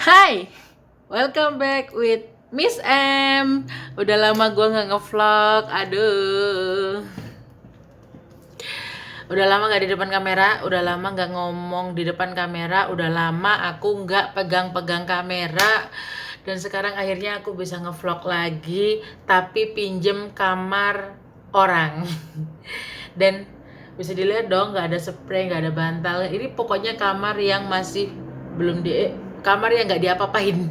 Hai, welcome back with Miss M. Udah lama gue nggak ngevlog, aduh. Udah lama nggak di depan kamera, udah lama nggak ngomong di depan kamera, udah lama aku nggak pegang-pegang kamera. Dan sekarang akhirnya aku bisa ngevlog lagi, tapi pinjem kamar orang. Dan bisa dilihat dong, nggak ada spray, nggak ada bantal. Ini pokoknya kamar yang masih belum di kamar yang nggak diapa-apain.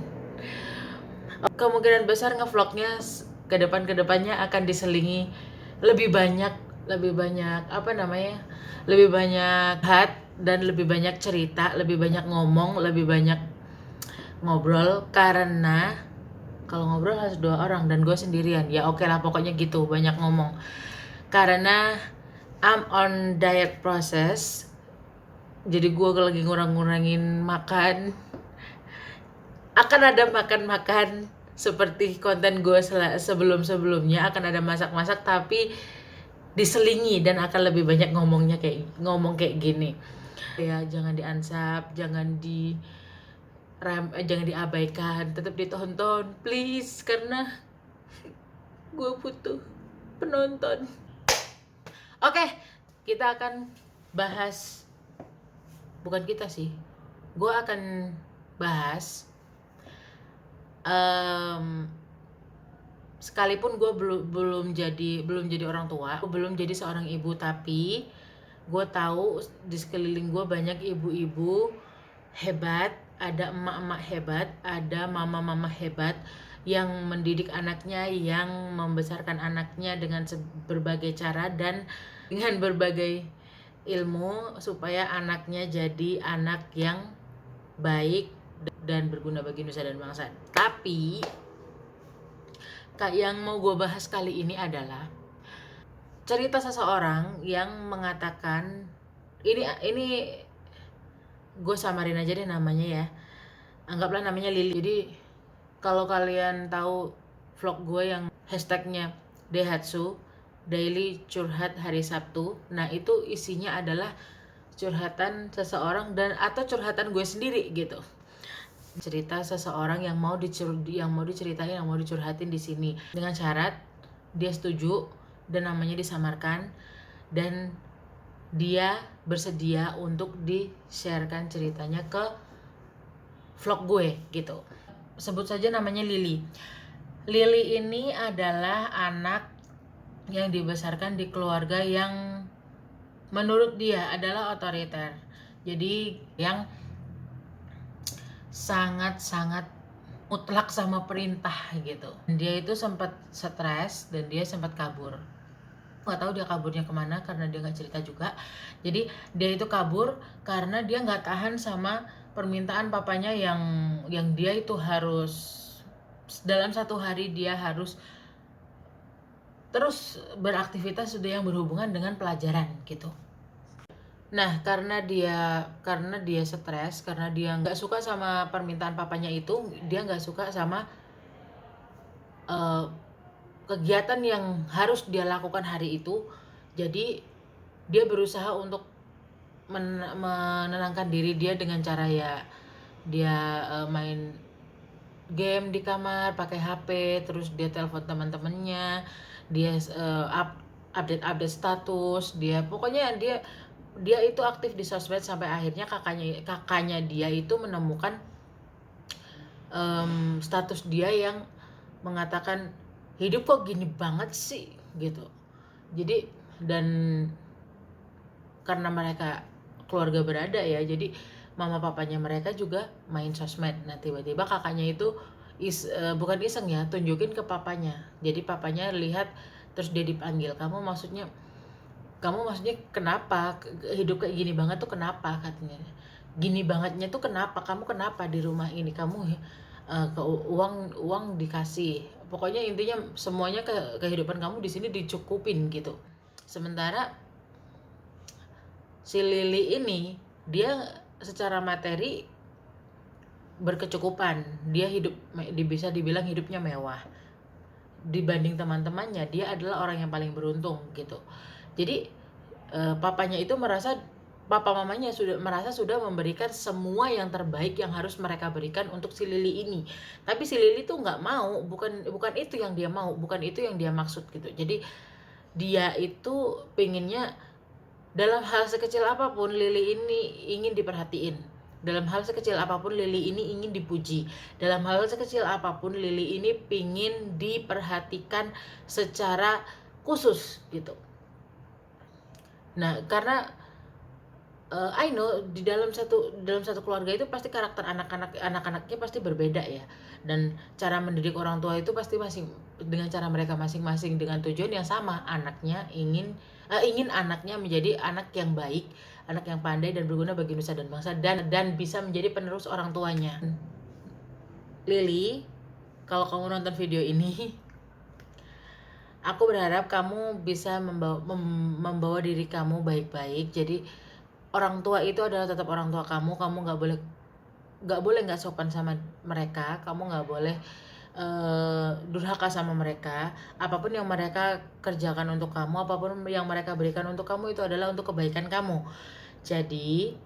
Kemungkinan besar ngevlognya ke depannya akan diselingi lebih banyak apa namanya, lebih banyak dan lebih banyak cerita, lebih banyak ngomong, lebih banyak ngobrol, karena kalau ngobrol harus dua orang dan gue sendirian ya. Oke lah, pokoknya gitu, banyak ngomong karena I'm on diet process. Jadi gue lagi ngurangin makan. Akan ada makan-makan seperti konten gue sebelum-sebelumnya, akan ada masak-masak tapi diselingi dan akan lebih banyak ngomong kayak gini. Ya, jangan diansap, jangan diabaikan, tetap ditonton please, karena gue butuh penonton. Oke, kita akan bahas, bukan kita sih, gue akan bahas sekalipun gue belum jadi orang tua, belum jadi seorang ibu, tapi gue tahu di sekeliling gue banyak ibu-ibu hebat, ada emak-emak hebat, ada mama-mama hebat yang mendidik anaknya, yang membesarkan anaknya dengan berbagai cara dan dengan berbagai ilmu supaya anaknya jadi anak yang baik dan berguna bagi nusa dan bangsa. Tapi yang mau gue bahas kali ini adalah cerita seseorang yang mengatakan, ini gue samarin aja deh namanya ya, anggaplah namanya Lili. Jadi kalau kalian tahu vlog gue yang hashtagnya Daihatsu, Daily Curhat Hari Sabtu, nah itu isinya adalah curhatan seseorang dan atau curhatan gue sendiri gitu. Cerita seseorang yang mau diceritain, yang mau dicurhatin di sini dengan syarat dia setuju dan namanya disamarkan dan dia bersedia untuk di-sharekan ceritanya ke vlog gue gitu. Sebut saja namanya Lili. Lili ini adalah anak yang dibesarkan di keluarga yang menurut dia adalah otoriter. Jadi yang sangat-sangat mutlak sama perintah gitu. Dia itu sempat stres dan dia sempat kabur. Nggak tahu dia kaburnya kemana karena dia nggak cerita juga. Jadi dia itu kabur karena dia nggak tahan sama permintaan papanya yang dia itu harus dalam satu hari dia harus terus beraktivitas sudah yang berhubungan dengan pelajaran gitu. Nah, karena dia stres, karena dia nggak suka sama permintaan papanya itu, dia nggak suka sama kegiatan yang harus dia lakukan hari itu. Jadi dia berusaha untuk menenangkan diri dia dengan cara ya dia main game di kamar pakai HP, terus dia telepon teman-temannya, dia update status, dia pokoknya dia itu aktif di sosmed sampai akhirnya kakaknya dia itu menemukan status dia yang mengatakan hidup kok gini banget sih gitu. Jadi dan karena mereka keluarga berada ya, jadi mama papanya mereka juga main sosmed. Nah tiba-tiba kakaknya itu bukan iseng ya, tunjukin ke papanya. Jadi papanya lihat terus dia dipanggil, kamu maksudnya kenapa hidup kayak gini banget tuh, kenapa katanya. Gini bangetnya tuh kenapa, kamu kenapa di rumah ini, kamu ke uang dikasih, pokoknya intinya semuanya kehidupan kamu di sini dicukupin gitu. Sementara si Lili ini dia secara materi berkecukupan, dia bisa dibilang hidupnya mewah dibanding teman-temannya. Dia adalah orang yang paling beruntung gitu. Jadi papanya itu merasa papa mamanya sudah memberikan semua yang terbaik yang harus mereka berikan untuk si Lily ini. Tapi si Lily tuh nggak mau, bukan itu yang dia mau, bukan itu yang dia maksud gitu. Jadi dia itu pengennya dalam hal sekecil apapun Lily ini ingin diperhatiin. Dalam hal sekecil apapun Lily ini ingin dipuji. Dalam hal sekecil apapun Lily ini pingin diperhatikan secara khusus gitu. Nah, karena I know di dalam satu keluarga itu pasti karakter anak-anaknya pasti berbeda ya, dan cara mendidik orang tua itu pasti dengan cara mereka masing-masing dengan tujuan yang sama. Anaknya ingin anaknya menjadi anak yang baik, anak yang pandai dan berguna bagi nusa dan bangsa, dan bisa menjadi penerus orang tuanya. Lily, kalau kamu nonton video ini, aku berharap kamu bisa membawa diri kamu baik-baik. Jadi orang tua itu adalah tetap orang tua kamu nggak boleh nggak sopan sama mereka, kamu nggak boleh durhaka sama mereka. Apapun yang mereka kerjakan untuk kamu, apapun yang mereka berikan untuk kamu, itu adalah untuk kebaikan kamu. Jadi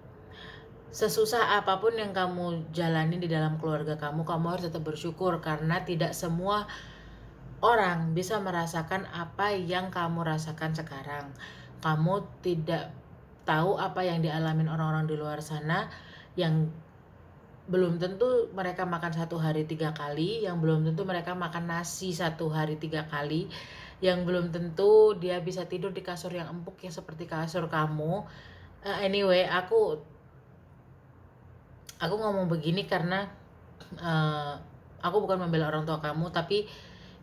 sesusah apapun yang kamu jalani di dalam keluarga kamu harus tetap bersyukur, karena tidak semua orang bisa merasakan apa yang kamu rasakan sekarang. Kamu tidak tahu apa yang dialamin orang-orang di luar sana, yang belum tentu mereka makan 1 hari 3 kali, yang belum tentu mereka makan nasi 1 hari 3 kali, yang belum tentu dia bisa tidur di kasur yang empuk yang seperti kasur kamu. Anyway, aku ngomong begini karena aku bukan membela orang tua kamu, tapi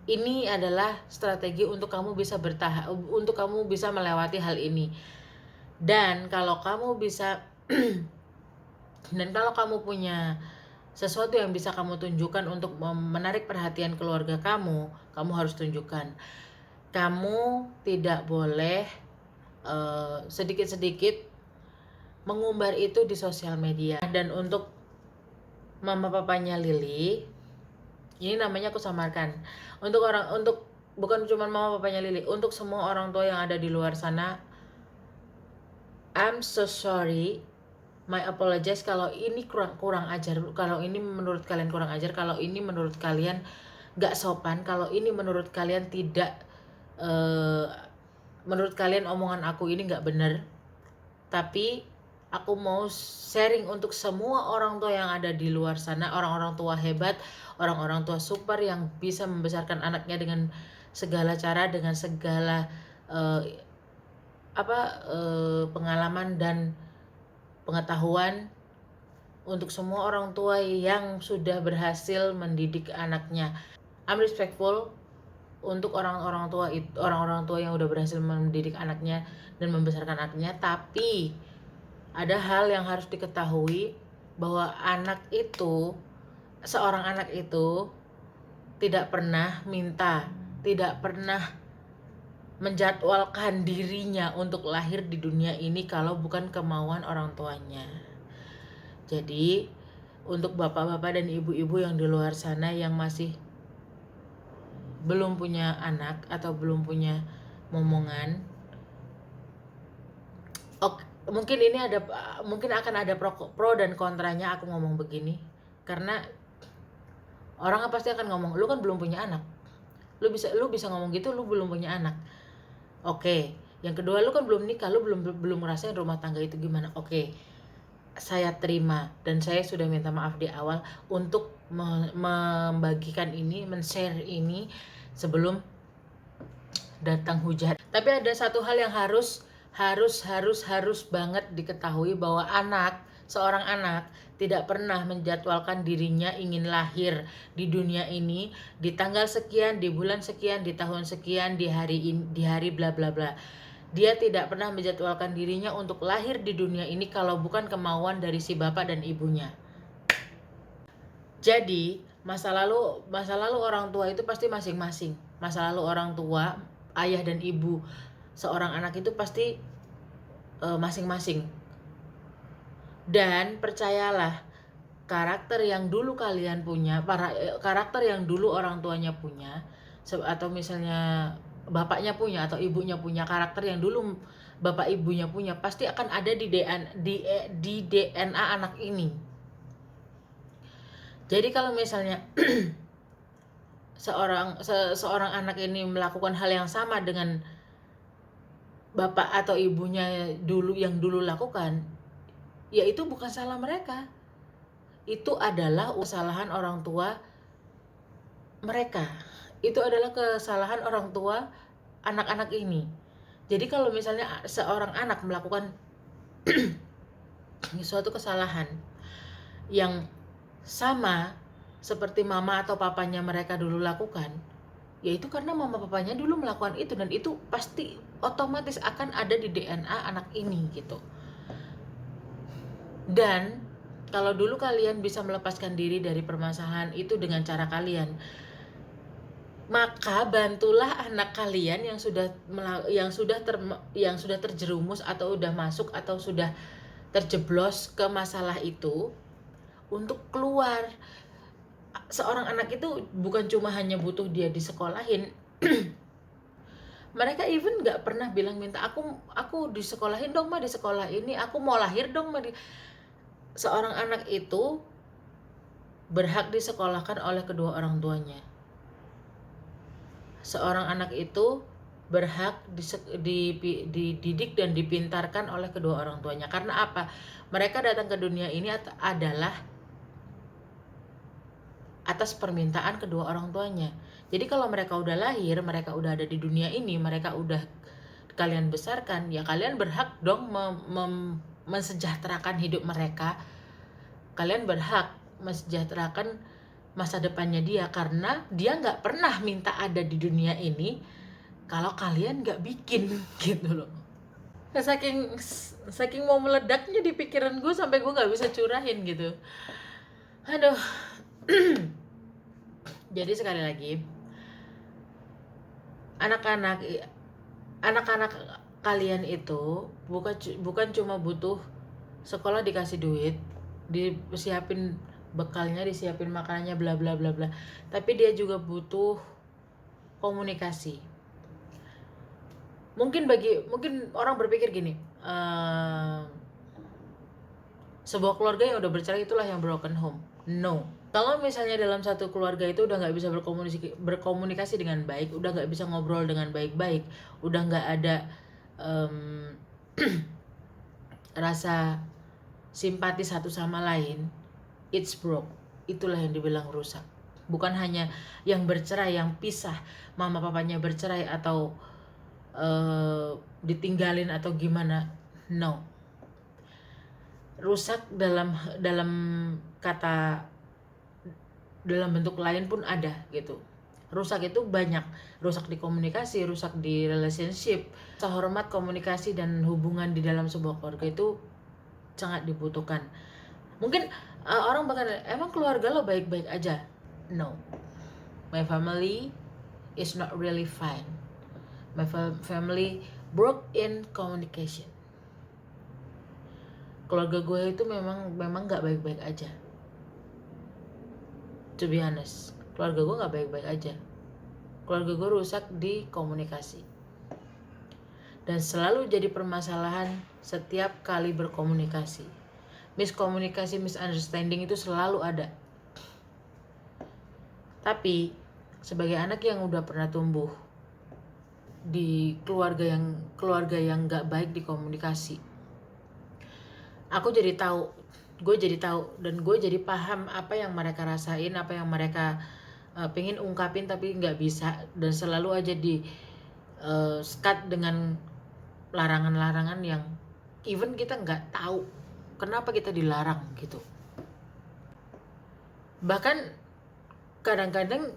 ini adalah strategi untuk kamu bisa bertahan, untuk kamu bisa melewati hal ini. Dan kalau kamu bisa dan kalau kamu punya sesuatu yang bisa kamu tunjukkan untuk menarik perhatian keluarga kamu harus tunjukkan. Kamu tidak boleh sedikit-sedikit mengumbar itu di sosial media. Dan untuk mama papanya Lily, ini namanya aku samarkan. Untuk bukan cuma mama papanya Lily, untuk semua orang tua yang ada di luar sana, I'm so sorry, my apologies kalau ini kurang ajar, kalau ini menurut kalian kurang ajar, kalau ini menurut kalian gak sopan, kalau ini menurut kalian tidak, menurut kalian omongan aku ini gak bener. Tapi aku mau sharing untuk semua orang tua yang ada di luar sana, orang-orang tua hebat, orang-orang tua super yang bisa membesarkan anaknya dengan segala cara, dengan segala pengalaman dan pengetahuan. Untuk semua orang tua yang sudah berhasil mendidik anaknya, I'm respectful untuk orang-orang tua yang udah berhasil mendidik anaknya dan membesarkan anaknya. Tapi ada hal yang harus diketahui, bahwa seorang anak itu tidak pernah minta, tidak pernah menjadwalkan dirinya untuk lahir di dunia ini kalau bukan kemauan orang tuanya. Jadi untuk bapak-bapak dan ibu-ibu yang di luar sana yang masih belum punya anak atau belum punya momongan, mungkin akan ada pro dan kontranya aku ngomong begini, karena orang pasti akan ngomong, lu kan belum punya anak, lu bisa ngomong gitu, lu belum punya anak. Oke. Yang kedua, lu kan belum nikah, lu belum ngerasain rumah tangga itu gimana. Oke. Saya terima, dan saya sudah minta maaf di awal untuk membagikan ini, men-share ini sebelum datang hujan. Tapi ada satu hal yang harus banget diketahui, bahwa seorang anak tidak pernah menjadwalkan dirinya ingin lahir di dunia ini di tanggal sekian, di bulan sekian, di tahun sekian, di hari bla bla bla. Dia tidak pernah menjadwalkan dirinya untuk lahir di dunia ini kalau bukan kemauan dari si bapak dan ibunya. Jadi masa lalu orang tua itu pasti masing-masing. Masa lalu orang tua, ayah dan ibu seorang anak itu pasti masing-masing. Dan percayalah, karakter yang dulu kalian punya, karakter yang dulu orang tuanya punya, atau misalnya bapaknya punya atau ibunya punya, karakter yang dulu bapak ibunya punya, pasti akan ada di DNA anak ini. Jadi kalau misalnya seorang anak ini melakukan hal yang sama dengan bapak atau ibunya yang dulu lakukan, ya itu bukan salah mereka. Itu adalah kesalahan orang tua mereka. Itu adalah kesalahan orang tua anak-anak ini. Jadi kalau misalnya seorang anak melakukan suatu kesalahan yang sama seperti mama atau papanya mereka dulu lakukan, yaitu karena mama papanya dulu melakukan itu, dan itu pasti otomatis akan ada di DNA anak ini gitu. Dan kalau dulu kalian bisa melepaskan diri dari permasalahan itu dengan cara kalian, maka bantulah anak kalian yang sudah terjerumus atau udah masuk atau sudah terjeblos ke masalah itu untuk keluar. Seorang anak itu bukan cuma hanya butuh dia disekolahin. Mereka even nggak pernah bilang minta aku disekolahin dong di sekolah ini, aku mau lahir dong Seorang anak itu berhak disekolahkan oleh kedua orang tuanya. Seorang anak itu berhak dididik dan dipintarkan oleh kedua orang tuanya. Karena apa? Mereka datang ke dunia ini adalah atas permintaan kedua orang tuanya. Jadi kalau mereka udah lahir, mereka udah ada di dunia ini, mereka udah kalian besarkan, ya kalian berhak dong mensejahterakan hidup mereka. Kalian berhak mensejahterakan masa depannya dia, karena dia nggak pernah minta ada di dunia ini kalau kalian nggak bikin gitu loh. Saking mau meledaknya di pikiran gue sampai gue nggak bisa curahin gitu. Aduh. Jadi sekali lagi, anak-anak kalian itu bukan cuma butuh sekolah dikasih duit, disiapin bekalnya, disiapin makanannya, bla bla bla bla, tapi dia juga butuh komunikasi. Mungkin orang berpikir gini, sebuah keluarga yang udah bercerai itulah yang broken home. No. Kalau misalnya dalam satu keluarga itu udah nggak bisa berkomunikasi dengan baik, udah nggak bisa ngobrol dengan baik-baik, udah nggak ada rasa simpati satu sama lain, it's broke. Itulah yang dibilang rusak. Bukan hanya yang bercerai, yang pisah, mama papanya bercerai atau ditinggalin atau gimana. No. Rusak dalam kata, dalam bentuk lain pun ada gitu. Rusak itu banyak, rusak di komunikasi, rusak di relationship. Hormat komunikasi dan hubungan di dalam sebuah keluarga itu sangat dibutuhkan. Mungkin orang bakal, emang keluarga lo baik-baik aja? No, my family is not really fine. My family broke in communication. Keluarga gue itu memang nggak baik-baik aja. To be honest, keluarga gue nggak baik-baik aja. Keluarga gue rusak di komunikasi, dan selalu jadi permasalahan setiap kali berkomunikasi. Miskomunikasi, misunderstanding itu selalu ada. Tapi sebagai anak yang udah pernah tumbuh di keluarga yang nggak baik di komunikasi, gue jadi tahu dan gue jadi paham apa yang mereka rasain, apa yang mereka pengen ungkapin tapi nggak bisa, dan selalu aja di skat dengan larangan-larangan yang even kita nggak tahu kenapa kita dilarang gitu. Bahkan kadang-kadang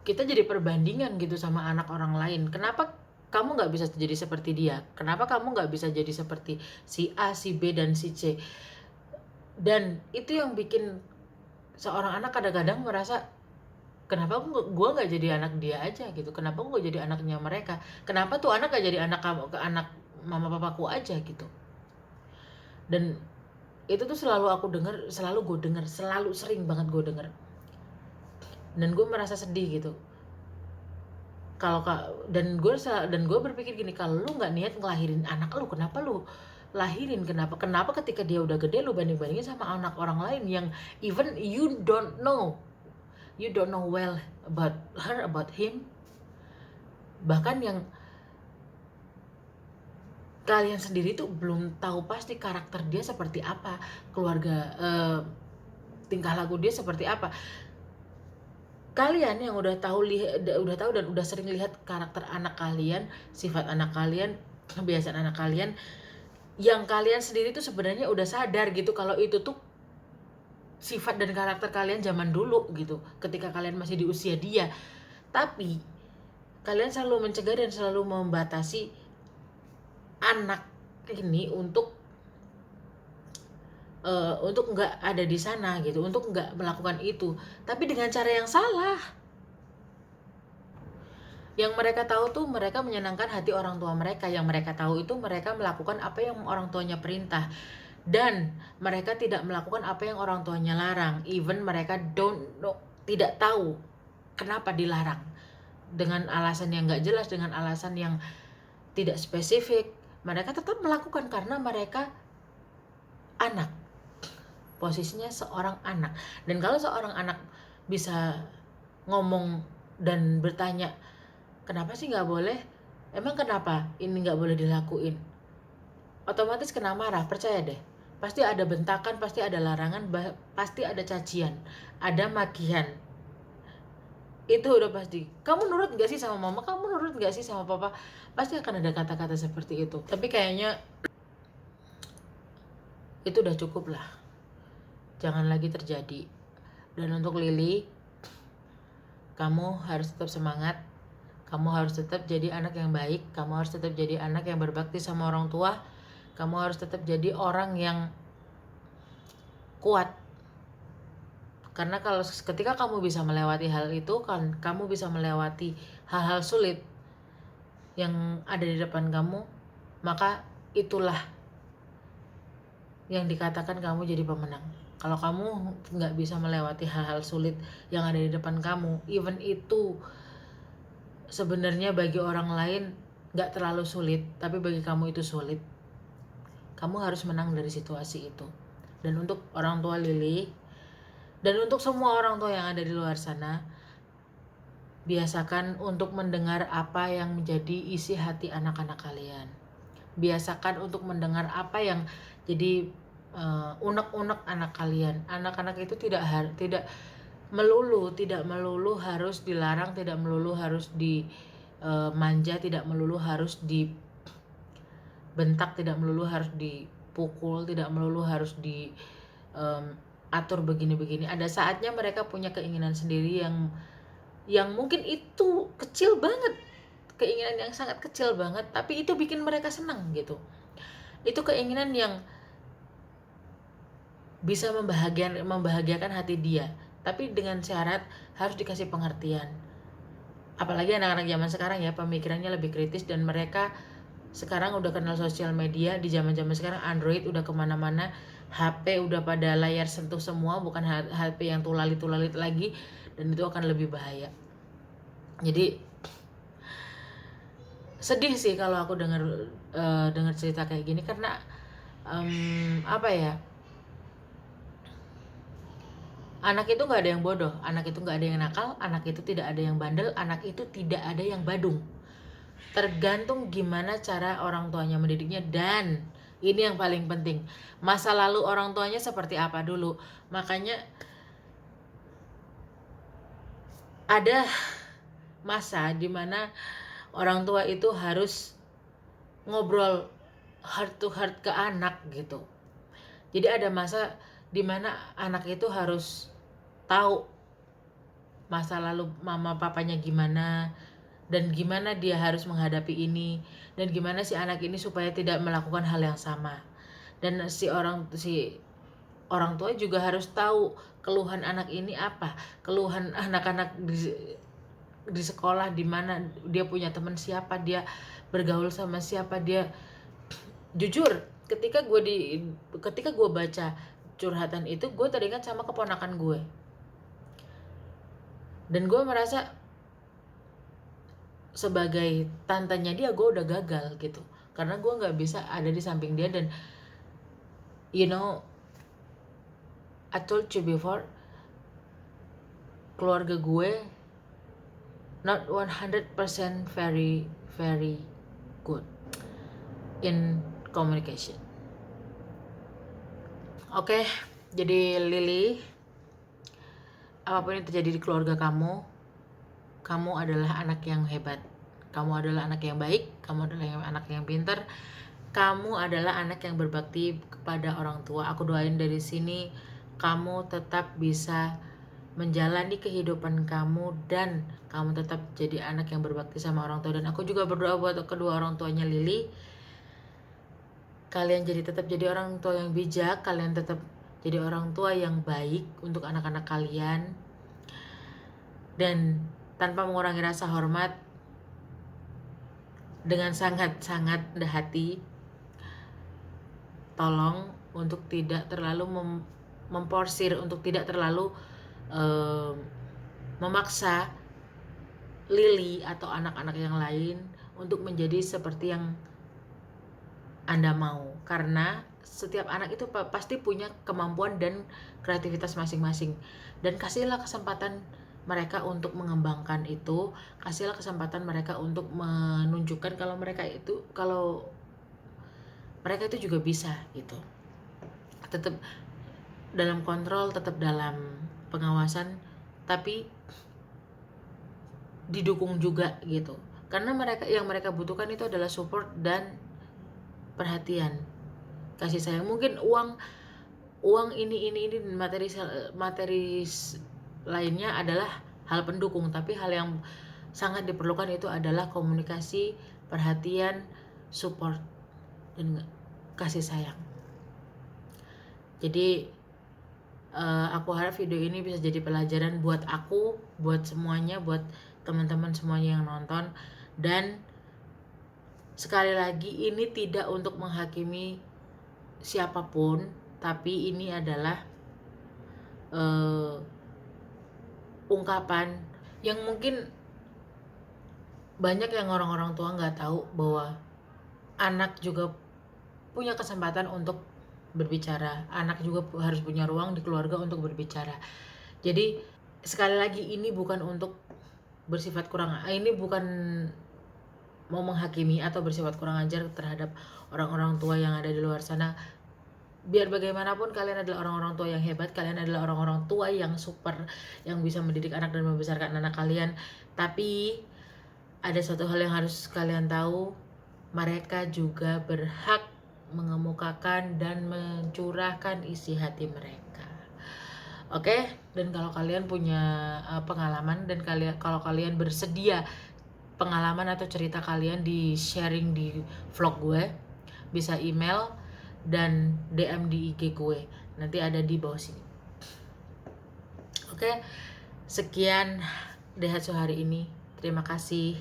kita jadi perbandingan gitu sama anak orang lain. Kenapa kamu nggak bisa jadi seperti dia? Kenapa kamu nggak bisa jadi seperti si A, si B, dan si C? Dan itu yang bikin seorang anak kadang-kadang merasa, kenapa gue nggak jadi anak dia aja gitu? Kenapa gue jadi anaknya mereka? Kenapa tuh anak gak jadi anak kamu, ke anak mama papaku aja gitu? Dan itu tuh selalu sering banget gue denger. Dan gue merasa sedih gitu. Dan gue berpikir gini, kalau lu nggak niat ngelahirin anak lu, kenapa lu lahirin? Kenapa ketika dia udah gede lu bandingin sama anak orang lain yang even you don't know well about her, about him, bahkan yang kalian sendiri tuh belum tahu pasti karakter dia seperti apa, keluarga, tingkah laku dia seperti apa. Kalian yang udah tahu dan udah sering lihat karakter anak kalian, sifat anak kalian, kebiasaan anak kalian, yang kalian sendiri tuh sebenarnya udah sadar gitu kalau itu tuh sifat dan karakter kalian zaman dulu gitu, ketika kalian masih di usia dia. Tapi kalian selalu mencegah dan selalu membatasi anak ini untuk nggak ada di sana gitu, untuk nggak melakukan itu, tapi dengan cara yang salah. Yang mereka tahu tuh mereka menyenangkan hati orang tua mereka, yang mereka tahu itu mereka melakukan apa yang orang tuanya perintah, dan mereka tidak melakukan apa yang orang tuanya larang. Even mereka tidak tahu kenapa dilarang, dengan alasan yang nggak jelas, dengan alasan yang tidak spesifik, mereka tetap melakukan karena mereka anak, posisinya seorang anak. Dan kalau seorang anak bisa ngomong dan bertanya, kenapa sih nggak boleh? Emang kenapa ini nggak boleh dilakuin? Otomatis kena marah, percaya deh. Pasti ada bentakan, pasti ada larangan, pasti ada cacian, ada makian. Itu udah pasti. Kamu nurut nggak sih sama mama? Kamu nurut nggak sih sama papa? Pasti akan ada kata-kata seperti itu. Tapi kayaknya itu udah cukup lah. Jangan lagi terjadi. Dan untuk Lily, kamu harus tetap semangat. Kamu harus tetap jadi anak yang baik. Kamu harus tetap jadi anak yang berbakti sama orang tua. Kamu harus tetap jadi orang yang kuat. Karena ketika kamu bisa melewati hal itu, kan kamu bisa melewati hal-hal sulit yang ada di depan kamu, maka itulah yang dikatakan kamu jadi pemenang. Kalau kamu nggak bisa melewati hal-hal sulit yang ada di depan kamu, even itu sebenarnya bagi orang lain nggak terlalu sulit, tapi bagi kamu itu sulit, kamu harus menang dari situasi itu. Dan untuk orang tua Lily, dan untuk semua orang tua yang ada di luar sana, biasakan untuk mendengar apa yang menjadi isi hati anak-anak kalian. Biasakan untuk mendengar apa yang jadi unek-unek anak kalian. Anak-anak itu tidak melulu harus dilarang, tidak melulu harus dimanja, tidak melulu harus dibentak, tidak melulu harus dipukul, tidak melulu harus diatur begini-begini. Ada saatnya mereka punya keinginan sendiri yang mungkin itu kecil banget, keinginan yang sangat kecil banget, tapi itu bikin mereka senang gitu. Itu keinginan yang bisa membahagiakan hati dia, tapi dengan syarat harus dikasih pengertian. Apalagi anak-anak zaman sekarang ya, pemikirannya lebih kritis, dan mereka sekarang udah kenal sosial media. Di zaman-zaman sekarang Android udah kemana-mana, HP udah pada layar sentuh semua, bukan HP yang tulalit lagi, dan itu akan lebih bahaya. Jadi sedih sih kalau aku dengar cerita kayak gini, karena apa ya, anak itu nggak ada yang bodoh, anak itu nggak ada yang nakal, anak itu tidak ada yang bandel, anak itu tidak ada yang badung. Tergantung gimana cara orang tuanya mendidiknya, dan ini yang paling penting, masa lalu orang tuanya seperti apa dulu. Makanya ada masa dimana orang tua itu harus ngobrol heart to heart ke anak gitu. Jadi ada masa dimana anak itu harus tahu masa lalu mama papanya gimana, dan gimana dia harus menghadapi ini, dan gimana si anak ini supaya tidak melakukan hal yang sama. Dan si orang tua juga harus tahu keluhan anak ini apa, keluhan anak-anak di sekolah, di mana dia punya teman siapa, dia bergaul sama siapa. Dia jujur, ketika gue baca curhatan itu, gue teringat sama keponakan gue, dan gue merasa sebagai tantenya dia, gue udah gagal gitu, karena gue nggak bisa ada di samping dia. Dan you know, I told you before, keluarga gue not 100% very very good in communication. Oke, jadi Lily, apapun yang terjadi di keluarga kamu, kamu adalah anak yang hebat, kamu adalah anak yang baik, kamu adalah anak yang pintar, kamu adalah anak yang berbakti kepada orang tua. Aku doain dari sini kamu tetap bisa menjalani kehidupan kamu dan kamu tetap jadi anak yang berbakti sama orang tua. Dan aku juga berdoa buat kedua orang tuanya Lily, kalian tetap jadi orang tua yang bijak, kalian tetap jadi orang tua yang baik untuk anak-anak kalian, dan tanpa mengurangi rasa hormat, dengan sangat-sangat hati, tolong untuk tidak terlalu memporsir, untuk tidak terlalu memaksa Lily atau anak-anak yang lain untuk menjadi seperti yang Anda mau, karena setiap anak itu pasti punya kemampuan dan kreativitas masing-masing, dan kasihlah kesempatan mereka untuk mengembangkan itu, kasihlah kesempatan mereka untuk menunjukkan kalau mereka itu juga bisa gitu. Tetap dalam kontrol, tetap dalam pengawasan, tapi didukung juga gitu, karena yang mereka butuhkan itu adalah support dan perhatian, kasih sayang. Mungkin uang ini materi lainnya adalah hal pendukung, tapi hal yang sangat diperlukan itu adalah komunikasi, perhatian, support, dan kasih sayang. Jadi aku harap video ini bisa jadi pelajaran buat aku, buat semuanya, buat teman-teman semuanya yang nonton. Dan sekali lagi, ini tidak untuk menghakimi siapapun, tapi ini adalah ungkapan yang mungkin banyak yang orang-orang tua nggak tahu, bahwa anak juga punya kesempatan untuk berbicara, anak juga harus punya ruang di keluarga untuk berbicara. Jadi sekali lagi, ini bukan untuk bersifat ini bukan mau menghakimi atau bersifat kurang ajar terhadap orang-orang tua yang ada di luar sana. Biar bagaimanapun, kalian adalah orang-orang tua yang hebat, kalian adalah orang-orang tua yang super, yang bisa mendidik anak dan membesarkan anak kalian. Tapi ada satu hal yang harus kalian tahu, mereka juga berhak mengemukakan dan mencurahkan isi hati mereka. Oke? Dan kalau kalian punya pengalaman, dan kalau kalian bersedia pengalaman atau cerita kalian di sharing di vlog gue, bisa email dan DM di IG gue, nanti ada di bawah sini. Oke, sekian Daihatsu hari ini. Terima kasih.